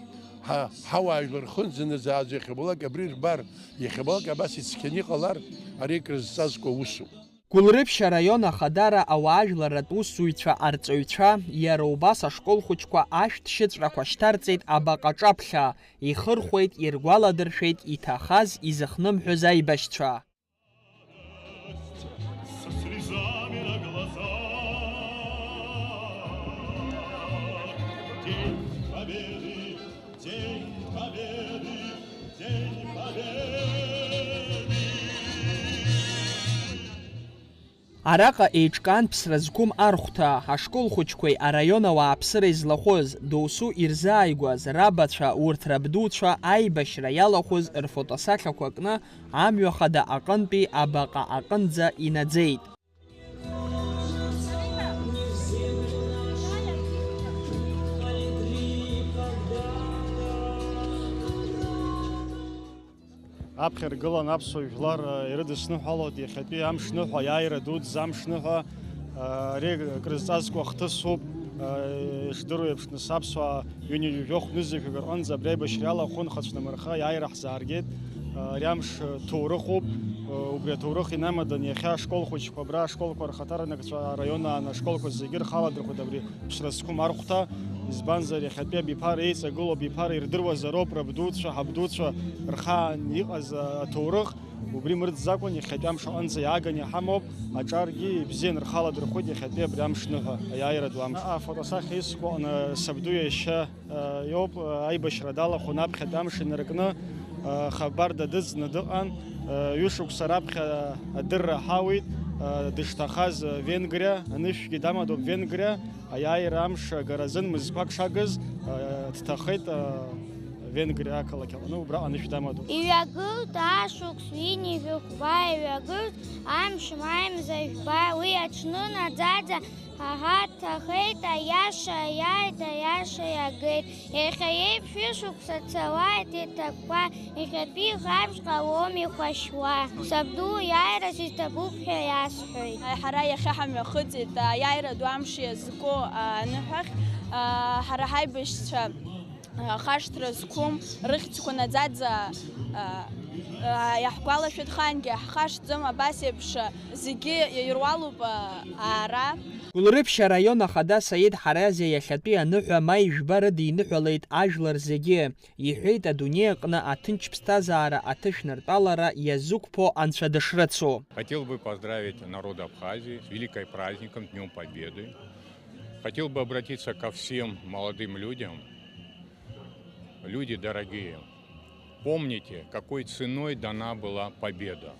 Ҳауаажәлар рхынӡанаӡааӡо иахьабалак абри рбар, иахьабалак абас ицқьаны иҟалар, ари крызҵазкуа усуп. Гәылрыԥшьа раион ахадара ауаажәларратә усзуҩцәа арҵаҩцәа иара убас ашкол хәыҷқәа ашәҭшьыҵәрақәа шьҭарҵеит абаҟаҿаԥхьа, ихырхәеит, иргәаладыршәеит иҭахаз изыхнымҳәыз аибашьцәа. Араҟа еиҿкаан ԥсра зқәым архәҭа, ашкол хәыҷқәеи араион ауааԥсыра излахәыз, доусу ирзааигәаз рабацәа, урҭ рабдуцәа аибашьра иалахәыз рфотосахьақәа кны амҩахада аҟынтәи абаҟа аҟынӡа инаӡеит. Аԥхьа иргылан аԥсуа жәлар ирыдысныҳәалоит иахьатәи амшныҳәа, аиааира дуӡӡа амшныҳәа, ари крызҵазкуа хҭысуп. Ишдыру еиԥш, нас аԥсуаа ҩынҩажәижәохә ныҵыжәҩык рҟынӡа абри аибашьра иалахәын хацәнамырха иааира ҳзааргеит. Ари амш ҭоурыхуп, убри аҭоурых инамадан иахьа ашкол хәыҷқәа, абра ашколқәа рхаҭарнакцәа араион ашколқәа зегьы рхаладырхәит абри ԥсра зқәым архәҭа. Избанзар иахьатәи абиԥара еиҵагылоу абиԥара ирдыруазароуп рабдуцәа, ҳабдуцәа рхаан иҟаз аҭоурых. Убри мырҵӡакәан иахьатәи амш аҟынӡа иааган иҳамоуп, аҿаргьы ибзиан рхаладырхәит иахьатәи абри амшныҳәа, аиааира ду амш. Афотосахьа иску сабду иашьа иоуп, аибашьра далахәын аԥхьатәи амш инаркны хабар дадыҵны дыҟан, ҩышықәса раԥхьа адырра ҳауит. Дышҭахаз Венгриа, анышәгьы дамадоуп Венгриа, аиааира амш гаразын мызқәак шагыз дҭахеит Венгриа ақалақь аҟны, убраҟа анышә дамадоуп. Иҩагылт ашықәс ҩынҩажәи хәба, иҩагылт амш маимза жәба, уи аҽны наӡаӡа ҳаҳа дҭахеит, аиаша иааит, аиаша иагеит. Иахьа еиԥш ҩышықәса цалааит иҭакқәа, иахьатәи ӷабшь ҟалом ихәашьуа. Сабду иааирас исҭахуп ҳәа иасҳәоит. Ҳара иахьа ҳамҩахыҵит аиааира ду амш иазку аныҳәахь, ҳара ҳаибашьцәа хашҭра зқәым, рыхьӡқәа наӡаӡа иаҳгәалашәеит хаангьы, ҳхашҭӡом абас еиԥш зегьы ируалуп аара. Гәылрыԥшьа раион ахада Саид Ҳаразиа иахьатәи аныҳәа ма ижәба рыдиныҳәалеит ажәлар зегьы. Иҳәеит адунеи аҟны аҭынч ԥсҭазаара аҭышәнартәалара иазықәԥо анцәа дышрыцу. Хотел бы поздравить народ Абхазии с великим праздником, Днем Победы. Хотел бы обратиться ко всем молодым людям. Люди дорогие, помните, какой ценой дана была победа.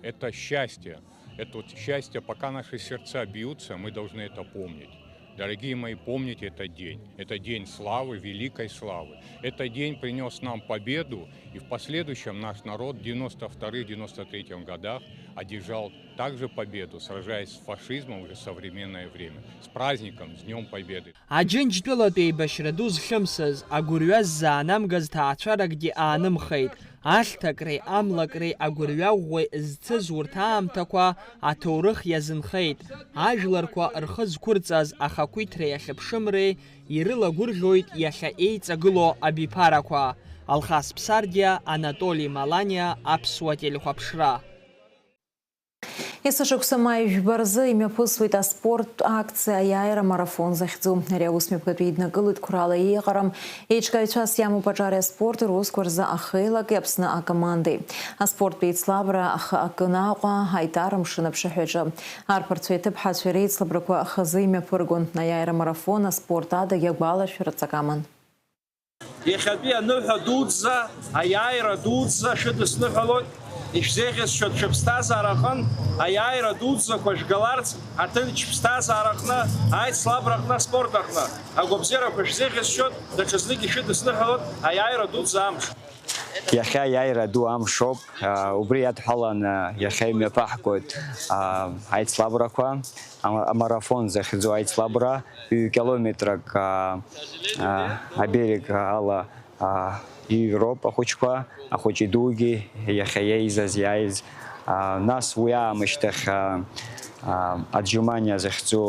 Это счастье. Это счастье, пока наши сердца бьются, мы должны это помнить. Дорогие мои, помните этот день. Это день славы, великой славы. Этот день принес нам победу, и в последующем наш народ в 92-93 годах одержал также победу, сражаясь с фашизмом уже в современное время. С праздником, с Днем Победы. Аџьынџьтәылатә еибашьра ду зхьымсыз, агәырҩа ззаанамгаз ҭаацәаракгьы аанымхеит. Ахьҭакреи амлакреи агәырҩа ӷәӷәеи зцыз урҭ аамҭақәа аҭоурых иазынхеит. Ажәларқәа рхы зқәырҵаз ахақәиҭреи ахьыԥшымреи ирылагәырӷьоит иахьа еиҵагыло абиԥарақәа. Алхас Ԥсардиа, Анатолий Маланиа, Аԥсуа телехәаԥшра. Есышықәса маижәбаразы имҩаԥысуеит аспорттә акциа аиааира-марафон захьӡу. Ари аусмҩаԥгатәы иднакылоит қәрала еиҟарам еиҿкааҩцәас иамоуп аҿар аспорт русқәа рзы ахеилаки Аԥсны акомандеи. Аспорттә еицлабра акы Наҟәа Ҳаитар мшын аԥшаҳәаҿы. Арԥарцәа иҭыԥҳацәа реицлабрақәа хазы имҩаԥыргон. Аиааира-марафон аспорт адаги агәалашәараҵак аман. Иахьатәи аныҳәа дуӡӡа, аиааира дуӡӡа шыдысныҳәалоит. Ишәзеиӷьасшьоит шәыԥсҭазаара аҟынтә аиааира дуӡӡақәа шәгаларц аҭынч ԥсҭазаара аҟны, аицлабра аҟны, аспорт аҟны. Агәабзиарақәа шәзеиӷьасшьоит, даҽазнык ишыдысныҳәалоит аиааира дуӡӡа амш. Иахьа аиааира ду амшоуп, убри иадҳәаланы иахьа имҩаԥаҳгоит аицлабрақәа. Амарафон захьӡу аицлабра 2 километрак аберег ала иҩроуп ахәыҷқәа, ахәыҷи дугьы иахьа иеизаз иааиз. Нас уи аамышьҭахь аџьуманиа захьӡу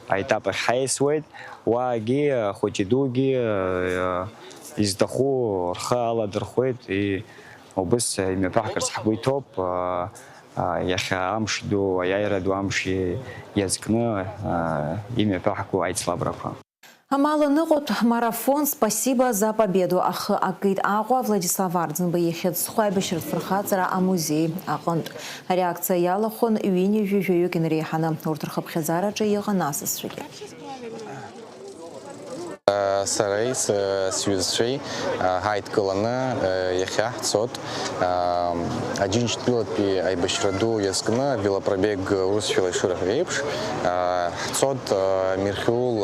аетап ахь ҳаиасуеит. Уаагьы ахәыҷи дугьы изҭаху рхы аладырхәеит, убыс имҩаԥаҳгарц ҳгәы иҭоуп. Иахьа амш ду, аиааира ду амш иазкны имҩаԥаҳгоу аицлабрақәа. Амаланыҟәатә марафон спасибо за победу. Ахы акит Аҟәа Владислав Арӡынба ихьыӡсхәа аибашьратә фырхаҵара амузеи аҟынтә. Ареакциа иалахәын ҩынҩажәи жәаҩык инреиҳаны. Урҭ рхыԥхьаӡараҿы иҟан асасцәагьы. Сареи сҩызцәеи ҳаидкыланы иахьа ҳцот аџьынџьтәылатәи аибашьра ду иазкны велопробег урысшәала ишырҳәо еиԥш ҳцот Мирхиул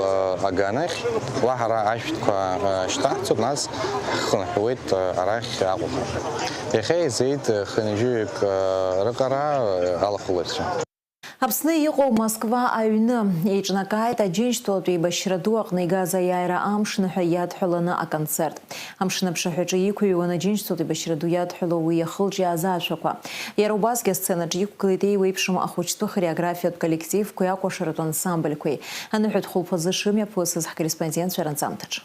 аганахь, уа ҳара ашәҭқәа шьҭаҳцот, нас ҳхынҳәуеит арахь Аҟәаҟа. Иахьа изеит хынҩажәаҩык рыҟара алахәылаҩцәа. Аԥсны иҟоу Москва аҩны еиҿнакааит аџьынџьтәылатәи еибашьра ду аҟны игаз аиааира амшны ҳәа иадҳәаланы аконцерт. Амшын аԥшаҳәаҿы иқәыҩуан аџьынџьтәылатәи еибашьра ду иадҳәало уи иахылҿиааз ашәақәа. Иара убасгьы асценаҿы иқәгылеит еиуеиԥшым ахәыҷтәы хореографиатә коллективқәеи акәашаратә ансамбльқәеи. Аныҳәатә хәылԥазы шымҩаԥысыз ҳкорреспондентцәа рынҵамҭаҿы.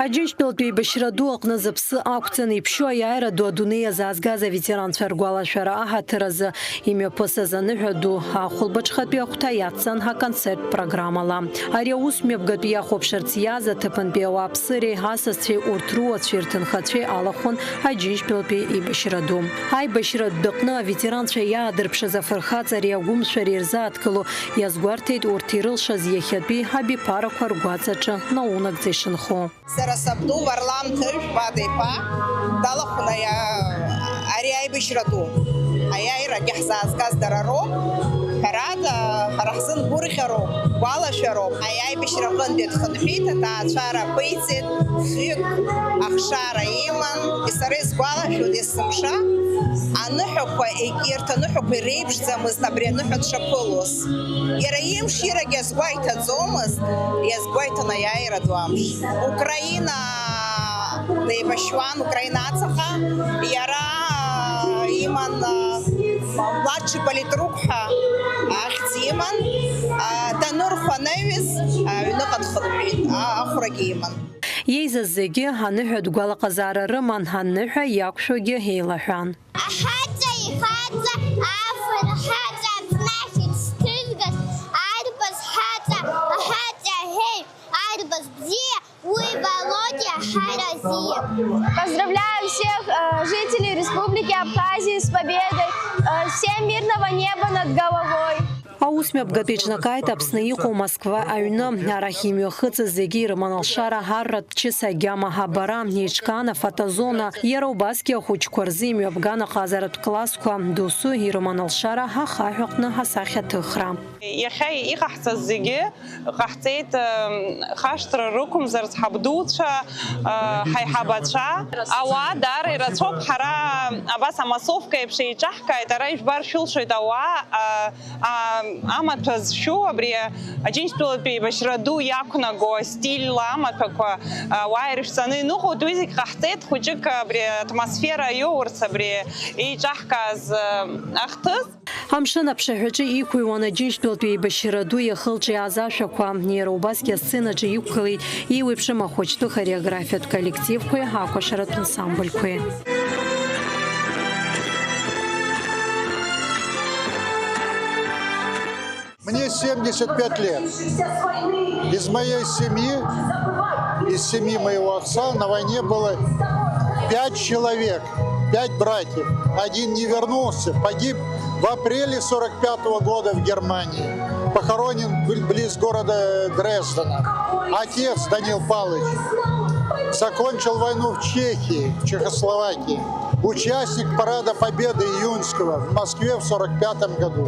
Аџьынџьтәылатәи еибашьра ду аҟны зыԥсы ақәҵаны иԥшьо аиааира ду адунеи азаазгаз аветеранцәа ргәалашәара аҳаҭыразы имҩаԥысыз аныҳәа ду ахәылбыҽхатәи ахәҭа иаццан ҳаконцерт программала. Ари аус мҩаԥгатәи иахәаԥшырц иааз аҭыԥантәи ауааԥсыреи асасцәеи урҭ руацәеи рҭынхацәеи алахәын аџьынџьтәылатәи еибашьра ду. Аибашьра дуаҟны аветеранцәа иаадырԥшыз афырхаҵареи агәымшәареи ирзааҭгыло иазгәарҭеит урҭ ирылшаз иахьатәи абиԥарақәа ргәаҵаҿы наунагӡа ишынхо. Сара сабду Варлам Ҭыжә-Бада-иԥа далахәын ари аибашьра ду. Аиааирагьы ҳзаазгаз дара роуп, ҳәарада ҳара ҳзын гәырӷьароуп, гәалашәароуп. Аиааибашьра аҟынтәи дхынҳәит, аҭаацәара ԥиҵит, фҩык ахшара иман. Сара исгәалашәоит есымша аныҳәақәа, егьырҭ аныҳәақәа иреиԥшӡамызт абри аныҳәа дшаԥылоз. Иара имш ирагь иазгәаиҭаӡомызт, иазгәаиҭан аиааира ду амш. Украина деибашьуан, Украина ацаҟа, иара иман младший политрук ҳәа ахьӡ иман, данырхәанаҩыз аҩныҟа дхынҳәит, ахәрагьы иман. Иеизаз зегьы аныҳәатә гәалаҟазаара рыман, аныҳәа иақәшәогьы еилаҳәан. Ахаҵа ихаҵа, афырхаҵа, Аԥснахь ицҭызгаз, арбаз хаҵа, аҳаҵа аҳәеи, арбаз бзиа, уи Володя Харазия. Поздравляю всех жителей Республики Абхазии с победой! Всем мирного неба над головой! Аус мҩаԥгатәи еиҿнакааит Аԥсны иҟоу Москва аҩны. Арахь имҩахыҵыз зегьы ирыман алшара, ҳарратә ҷыс агьама ҳабара, еиҿкаан афотозона. Иара убасгьы ахәыҷқәа рзы имҩаԥган аҟазаратә классқәа, досу ирыман алшара ҳахаҳәаҟны асахьаҭыхра. Иахьа иҟаҳҵаз зегьы ҟаҳҵеит хашҭра рықәымзарц ҳабдуцәа, ҳаиҳабацәа. Ауаа даара ирацәоуп, ҳара абас амасовка еиԥш еиҿаҳкааит, ара ижәбар шәылшоит ауаа амаҭәа зшәу абри Аџьынџьтәылатәи еибашьраду иақәнаго стильла амаҭәақәа ауаа ирышәҵаны иныҟәоит, уи зегь ҟаҳҵеит хәыҷык абри атмосфера иоурц абри еиҿаҳкааз ахҭыс. Амшын аԥшаҳәаҿы иқәыҩуан Аџьынџьтәылатәи еибашьраду иахылҿиааз ашәақәа, иара убасгьы асценаҿы иқәгылеит иеиуеиԥшым ахәыҷтәы хореографиатә коллективқәеи акәашаратә ансамбльқәеи. Мне 75 лет. Из моей семьи, из семьи моего отца на войне было 5 человек, 5 братьев. Один не вернулся, погиб в апреле 45-го года в Германии. Похоронен близ города Дрездена. Отец Данил Павлович закончил войну в Чехии, в Чехословакии. Участник парада Победы июньского в Москве в 45 году.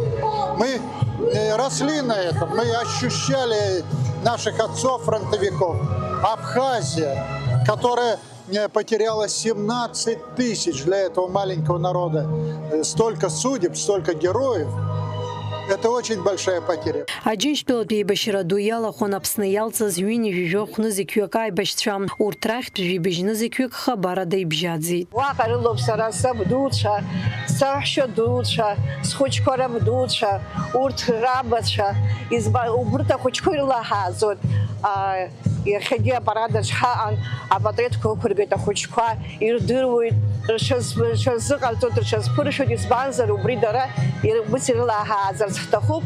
Мы росли на этом, мы ощущали наших отцов-фронтовиков. Абхазия, которая потеряла 17 тысяч для этого маленького народа. Столько судеб, столько героев. Это очень большая потеря. Аџьынџьтәылатәи еибашьраду иалахәын Аԥсны иалҵыз ҩынҩажәижәо хәны-зықьҩык аибашьцәа. Урҭ рахьтә жәибжьны-зықьҩык хабарада ибжьаӡит. Уаҟа рылоуп сара сабдуцәа, саҳәшьа дуцәа, схәыҷқәа рабдуцәа, урҭ рабацәа, убырҭ ахәыҷқәа ирылаҳааӡоит. Иахьагьы апарадаҿ ҳаҟан, апатреҭқәа ықәыргеит ахәыҷқәа, ирдыруеит, рҽазыҟарҵоит, рҽазԥыршәоит, избанзар убри дара ус ирылаҳааӡарц ҳҭахуп,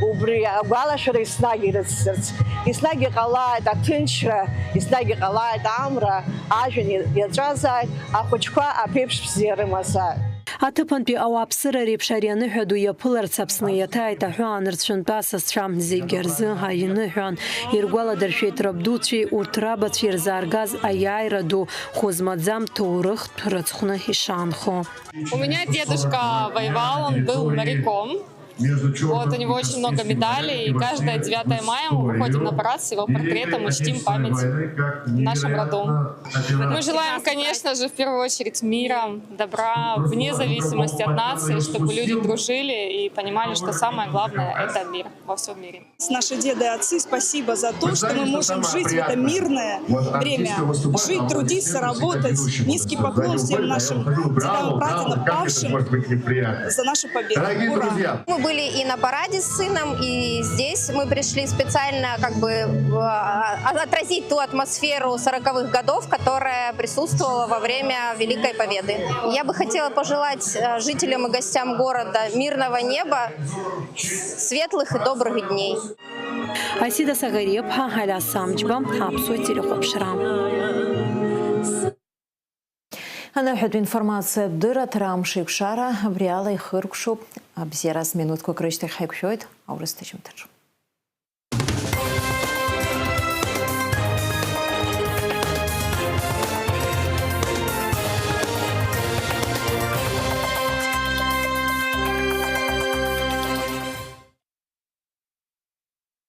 убри агәалашәара еснагь ирыцзарц. Еснагь иҟалааит аҭынчра, еснагь иҟалааит амра, ажәҩан иаҵәазааит, ахәыҷқәа аԥеиԥш бзиа рымазааит. Аҭыԥантәи ауааԥсыра реиԥш ари аныҳәаду иаԥыларц Аԥсны иаҭааит аҳәаан рцәынтәы асасцәа зегьы рзы аиныҳәан иргәаладыршәеит рабдуцәеи урҭ рабацәа ирзааргаз аиааира ду хәы-змаӡам ҭоурыхтә рыцхәны ишаанхо. У меня дедушка воевал, он был моряком. Вот, у него очень много медалей, и каждое 9 мая мы выходим на парад с его портретом и чтим память в нашем роду. Мы желаем, конечно же, в первую очередь мира, добра, вне зависимости от нации, чтобы люди дружили и понимали, что самое главное — это мир во всем мире. Наши деды и отцы, спасибо за то, что мы можем жить в это мирное время, жить, трудиться, работать. Низкий поклон всем нашим дедам и прадедам, павшим за нашу победу. Ура! Мы были и на параде с сыном, и здесь мы пришли специально как бы отразить ту атмосферу 40-х годов, которая присутствовала во время Великой Победы. Я бы хотела пожелать жителям и гостям города мирного неба, светлых и добрых дней. Асида Сагарепха, Аля Самчба, Аԥсуа телехәаԥшра. Анаҳәатәи информациа дыраҭара амшеиқәшара абри ала ихыркәшоуп. Абзиараз минуҭқәак рышьҭахь ҳаиқәшәоит аурыс ҭыжьымҭаҿы.